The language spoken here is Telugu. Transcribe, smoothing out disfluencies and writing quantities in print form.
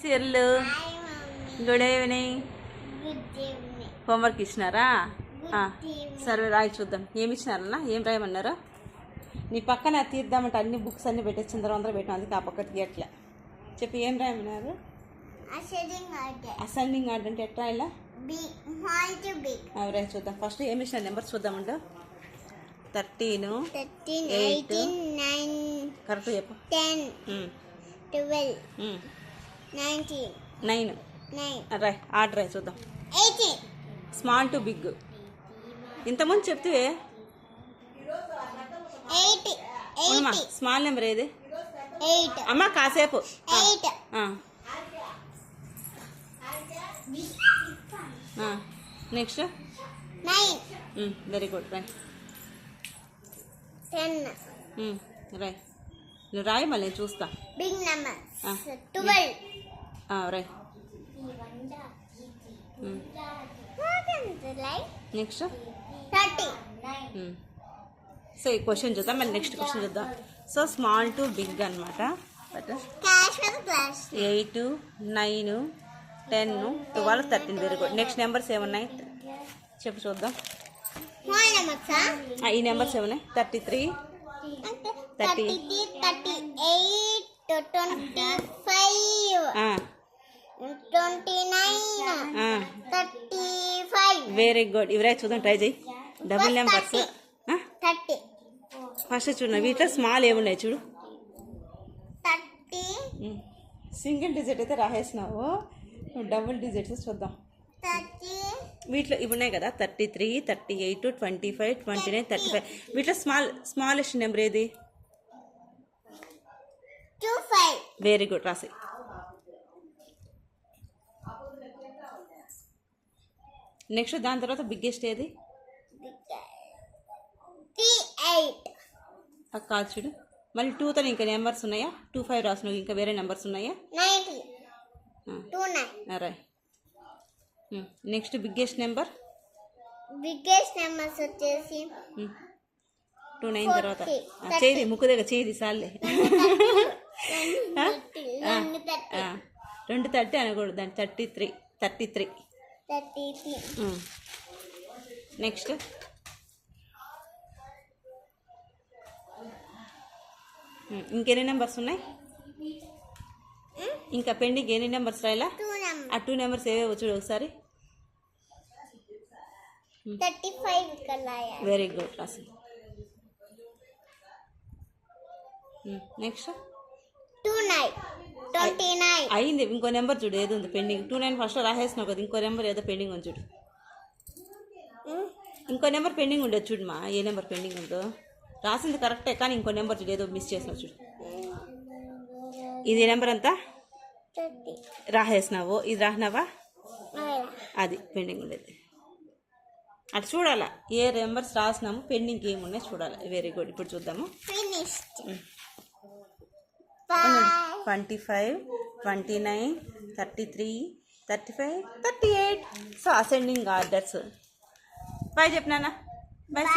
చెల్లు గుడ్ ఈవినింగ్. హోంవర్క్ ఇచ్చినారా? సరే రాయి చూద్దాం. ఏమి ఇచ్చినారన్నా? ఏం రాయమన్నారా? నీ పక్కన తీద్దామంటే అన్ని బుక్స్ అన్ని పెట్టేసిన తర్వాత పెట్టాం, అందుకే ఆ పక్కకి ఎట్లా చెప్పి ఏం రాయమన్నారు? అసెండింగ్ ఆర్డర్ అంటే ఎట్లా ఇలా రాయి చూద్దాం. ఫస్ట్ ఏమి ఇచ్చిన నెంబర్ చూద్దామంట. 13, 8 కరెక్ట్ చెప్పు. 10, 12, 9 రాయ్. ఆర్డర్ రాయి చూద్దాం. Small to big. ఇంతకుముందు చెప్తే స్మాల్ నెంబర్ ఏది అమ్మా? కాసేపు నెక్స్ట్ 9. Very good. రాయ్ 10. రాయ్. నువ్వు రాయి, మళ్ళీ నేను చూస్తా. Big number 12. రాయ్. నెక్స్ట్ 30. సో ఈ క్వశ్చన్ చూద్దాం, మళ్ళీ నెక్స్ట్ క్వశ్చన్ చూద్దాం. సో స్మాల్ టు బిగ్ అనమాట. 8, 9, 10, 12, 13. Very good. నెక్స్ట్ నెంబర్స్ ఏమున్నాయి చెప్పు చూద్దాం. ఈ నెంబర్స్ ఏమున్నాయి? 33, 30, 38, 25, 29, 35. Very good. ఇవరే చూద్దాం, ట్రై చేయి. Double numbers 30. ఫస్ట్ చూడ వీటిలో స్మాల్ ఏమున్నాయి చూడు. 30. సింగిల్ డిజిట్ అయితే రాసేసినావు, డబుల్ డిజిట్స్ చూద్దాం. 30. వీటిలో ఇవి ఉన్నాయి కదా, 33, 38, 25, 29, 35. వీటిలో స్మాలెస్ట్ నెంబర్ ఏది? 25. Very good. రాసి. నెక్స్ట్ దాని తర్వాత బిగ్గెస్ట్ ఏది? 38. కాదు చూడు. మళ్ళీ 2తో ఇంకా నెంబర్స్ ఉన్నాయా? 25 రాసినావు, ఇంకా వేరే నెంబర్స్ ఉన్నాయా? 90. 29. రాయ్. నెక్స్ట్ బిగ్గెస్ట్ నెంబర్ వచ్చేసి 29 తర్వాత చేయి, ముక్కు దగ్గర చేయి సార్లే. 230 అనకూడదు, దాన్ని 33. నెక్స్ట్ ఇంకెన్ని నెంబర్స్ ఉన్నాయి? ఇంకా పెండింగ్ ఎన్ని నెంబర్స్ రాయలా? ఆ 2 నెంబర్స్ ఏవేవో చూడు ఒకసారి. 35. Very good. రాసి. నెక్స్ట్ 29. అయింది. ఇంకో నెంబర్ చూడు ఏది ఉంది పెండింగ్. 29 ఫస్ట్ రాసేసినావు కదా, ఇంకో నెంబర్ ఏదో పెండింగ్ ఉంది చూడు. ఇంకో నెంబర్ పెండింగ్ ఉండేది చూడు మా. ఏ నెంబర్ పెండింగ్ ఉందో? రాసింది కరెక్టే, కానీ ఇంకో నెంబర్ చూడు ఏదో మిస్ చేసినావు చూడు. ఇది నెంబర్ అంతా రాసేసినావు, ఇది రాసినావా? అది పెండింగ్ ఉండేది. అటు చూడాలా ఏ నెంబర్స్ రాసినాము, పెండింగ్ ఏమున్నాయి చూడాలి. Very good. ఇప్పుడు చూద్దాము. 25, 29, 33, 35, 38. So ascending orders. బాయ్ చెప్పినానా? బాయ్.